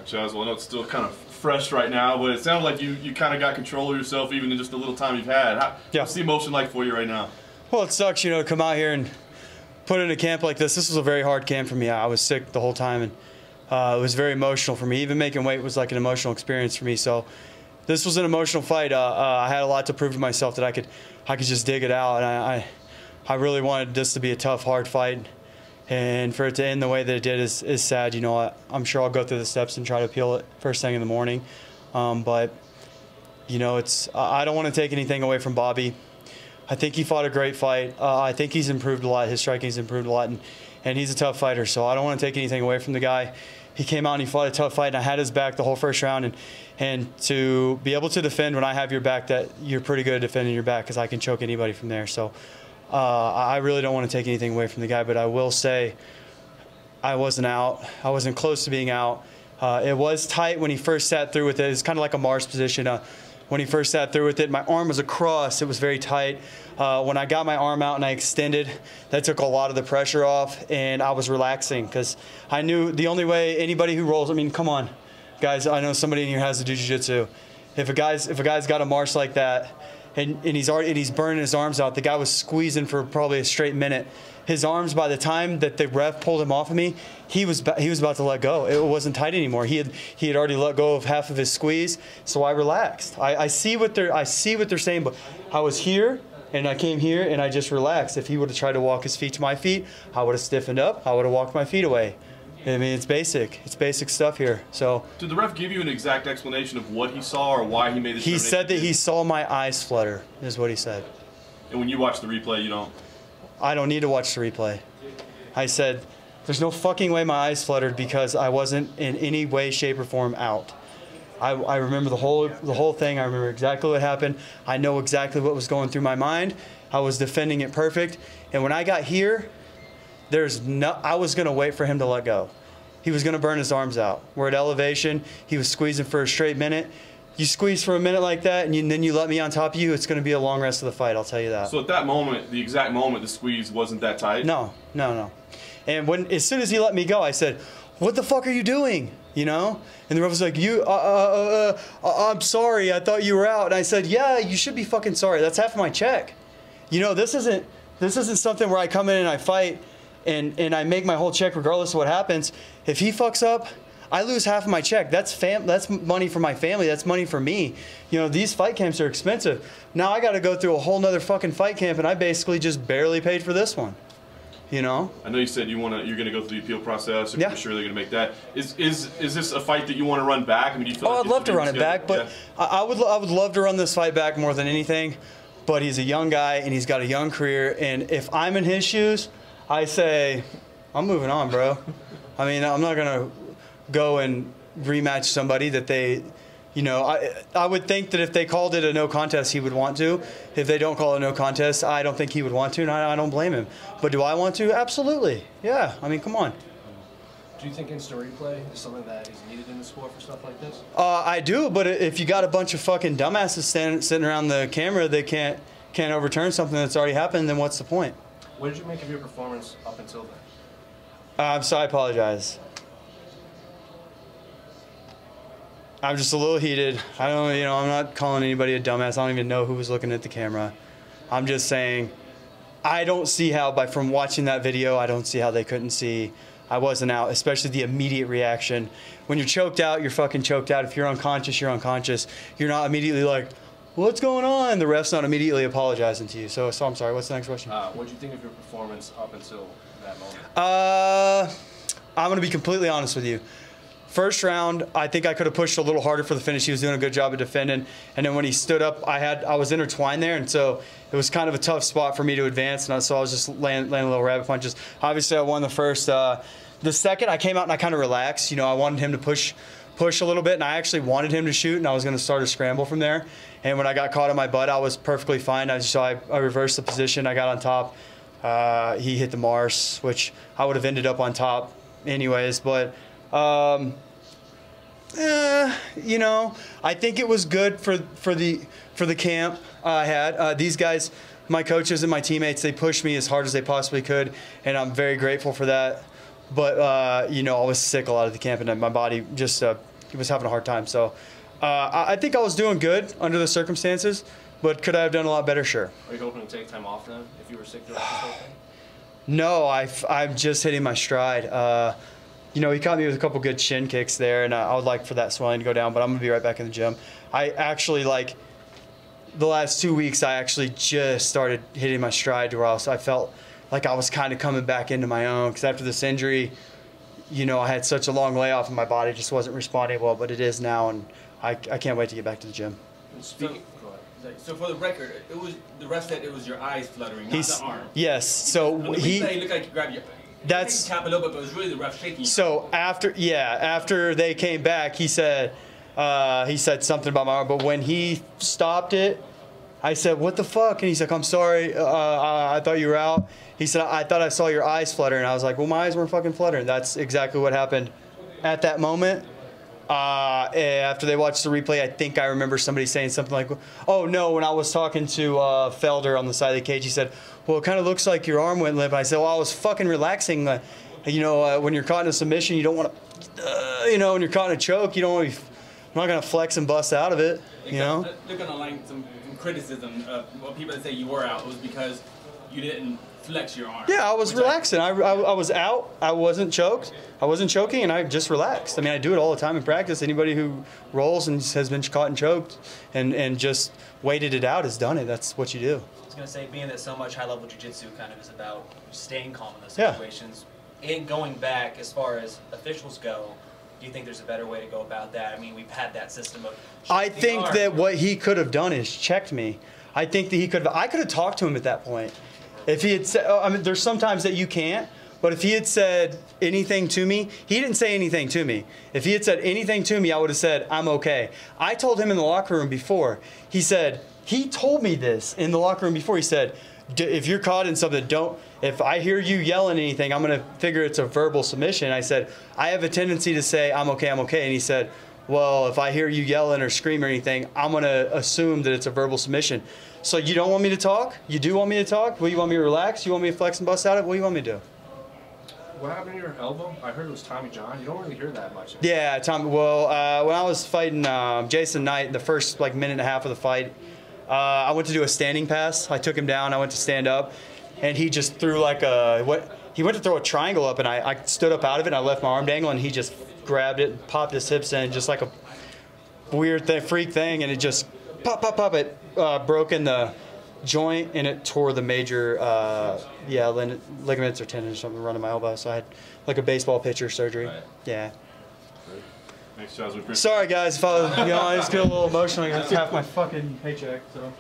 Chas, well, I know it's still kind of fresh right now, but it sounds like you kind of got control of yourself even in just the little time you've had. What's the emotion like for you right now? Well, it sucks, you know, to come out here and put in a camp like this. This was a very hard camp for me. I was sick the whole time, and it was very emotional for me. Even making weight was like an emotional experience for me. So this was an emotional fight. I had a lot to prove to myself that I could just dig it out, and I really wanted this to be a tough, hard fight. And for it to end the way that it did is sad. You know, I'm sure I'll go through the steps and try to appeal it first thing in the morning. But, you know, I don't want to take anything away from Bobby. I think he fought a great fight. I think he's improved a lot. His striking's improved a lot, and he's a tough fighter. So I don't want to take anything away from the guy. He came out and he fought a tough fight, and I had his back the whole first round. And to be able to defend when I have your back, that you're pretty good at defending your back, because I can choke anybody from there. So I really don't want to take anything away from the guy, but I will say I wasn't out. I wasn't close to being out. It was tight when he first sat through with it. It's kind of like a Mars position. When he first sat through with it, my arm was across. It was very tight. When I got my arm out and I extended, that took a lot of the pressure off, and I was relaxing because I knew the only way anybody who rolls, I mean, come on, guys, I know somebody in here has to do jiu-jitsu. If a guy's got a march like that, and he's burning his arms out, the guy was squeezing for probably a straight minute. His arms, by the time that the ref pulled him off of me, he was about to let go. It wasn't tight anymore. He had already let go of half of his squeeze, so I relaxed. I see what they're saying, but I was here and I came here and I just relaxed. If he would have tried to walk his feet to my feet, I would have stiffened up. I would have walked my feet away. I mean, it's basic. It's basic stuff here. So did the ref give you an exact explanation of what he saw or why he made the determination? He said that he saw my eyes flutter, is what he said. And when you watch the replay, you don't? I don't need to watch the replay. I said, there's no fucking way my eyes fluttered, because I wasn't in any way, shape, or form out. I remember the whole thing. I remember exactly what happened. I know exactly what was going through my mind. I was defending it perfect. And when I got here, I was going to wait for him to let go. He was going to burn his arms out. We're at elevation. He was squeezing for a straight minute. You squeeze for a minute like that, and then you let me on top of you, it's going to be a long rest of the fight, I'll tell you that. So at that moment, the exact moment, the squeeze wasn't that tight? No. And as soon as he let me go, I said, what the fuck are you doing? You know? And the ref was like, I'm sorry, I thought you were out. And I said, yeah, you should be fucking sorry. That's half of my check. You know, this isn't something where I come in and I fight and I make my whole check regardless of what happens. If he fucks up, I lose half of my check. That's money for my family. That's money for me. You know, these fight camps are expensive. Now I got to go through a whole nother fucking fight camp, and I basically just barely paid for this one. You know? I know you said you're going to go through the appeal process. You're sure they're going to make that. Is this a fight that you want to run back? I mean, do you feel like I'd love to run it back, but I would love to run this fight back more than anything. But he's a young guy, and he's got a young career. And if I'm in his shoes, I say, I'm moving on, bro. I mean, I'm not going to go and rematch somebody that they, you know, I would think that if they called it a no contest, he would want to. If they don't call it a no contest, I don't think he would want to, and I don't blame him. But do I want to? Absolutely. Yeah. I mean, come on. Do you think instant replay is something that is needed in the sport for stuff like this? I do, but if you got a bunch of fucking dumbasses sitting around the camera that can't overturn something that's already happened, then what's the point? What did you make of your performance up until then? So I apologize. I'm just a little heated. I'm not calling anybody a dumbass. I don't even know who was looking at the camera. I'm just saying, I don't see how, from watching that video, I don't see how they couldn't see I wasn't out, especially the immediate reaction. When you're choked out, you're fucking choked out. If you're unconscious, you're unconscious. You're not immediately like, what's going on? The ref's not immediately apologizing to you. So I'm sorry, what's the next question? What did you think of your performance up until that moment? I'm going to be completely honest with you. First round, I think I could have pushed a little harder for the finish. He was doing a good job of defending. And then when he stood up, I was intertwined there, and so it was kind of a tough spot for me to advance. And so I was just landing little rabbit punches. Obviously, I won the first. The second, I came out and I kind of relaxed. You know, I wanted him to push a little bit, and I actually wanted him to shoot, and I was going to start a scramble from there. And when I got caught on my butt, I was perfectly fine. I reversed the position. I got on top. He hit the Mars, which I would have ended up on top anyways. But you know, I think it was good for the camp I had. These guys, my coaches and my teammates, they pushed me as hard as they possibly could, and I'm very grateful for that. But you know, I was sick a lot of the camp, and my body just was having a hard time. So I think I was doing good under the circumstances, but could I have done a lot better? Sure. Are you hoping to take time off then if you were sick throughout this whole thing? No, I'm just hitting my stride. You know, he caught me with a couple good shin kicks there, and I would like for that swelling to go down, but I'm going to be right back in the gym. I actually, like, the last 2 weeks, I actually just started hitting my stride to where I felt like I was kind of coming back into my own, because after this injury, you know, I had such a long layoff and my body just wasn't responding well, but it is now, and I can't wait to get back to the gym. And speaking, So for the record, it was the ref said it was your eyes fluttering, not the arm. Yes. So On the he replay, it looked like you grabbed your. That's tap a little bit, but it was really the ref shaking. So after they came back, he said something about my arm. But when he stopped it, I said, "What the fuck?" And he's like, "I'm sorry. I thought you were out." He said, "I thought I saw your eyes flutter." And I was like, "Well, my eyes weren't fucking fluttering." That's exactly what happened at that moment. After they watched the replay, I think I remember somebody saying something like, "Oh no!" When I was talking to Felder on the side of the cage, he said, "Well, it kind of looks like your arm went limp." I said, "Well, I was fucking relaxing. You know, when you're caught in a submission, you don't want to, you know, when you're caught in a choke, you don't want to be, I'm not gonna flex and bust out of it. You know." They're gonna like some criticism of what people that say you were out was because you didn't flex your arm. Yeah, I was relaxing. I was out. I wasn't choked. I wasn't choking, and I just relaxed. I mean, I do it all the time in practice. Anybody who rolls and has been caught and choked and just waited it out has done it. That's what you do. I was going to say, being that so much high-level jiu-jitsu kind of is about staying calm in those situations, and going back as far as officials go, do you think there's a better way to go about that? I mean, we've had that system of... I think that what he could have done is checked me. I think that I could have talked to him at that point. If he had said, I mean, there's sometimes that you can't, but if he had said anything to me, he didn't say anything to me. If he had said anything to me, I would have said, "I'm okay." I told him in the locker room before, he told me this in the locker room before, he said, "If you're caught in something, if I hear you yelling anything, I'm going to figure it's a verbal submission." I said, "I have a tendency to say, I'm okay. And he said, "Well, if I hear you yelling or scream or anything, I'm going to assume that it's a verbal submission." So you don't want me to talk? You do want me to talk? Will you want me to relax? You want me to flex and bust out of it? What do you want me to do? what happened to your elbow? I heard it was Tommy John. You don't really hear that much. Yeah, Tom. Well, when I was fighting Jason Knight, the first minute and a half of the fight, I went to do a standing pass. I took him down. I went to stand up, and he just threw he went to throw a triangle up, and I stood up out of it, and I left my arm dangling, and he just grabbed it, and popped his hips in, just like a weird freak thing, and it just pop. It broke in the joint, and it tore the major ligaments or tendons or something running my elbow. So I had like a baseball pitcher surgery. Right. Yeah. Thanks, Chas. Sorry guys, if I just get a little emotional. That's half my fucking paycheck. So.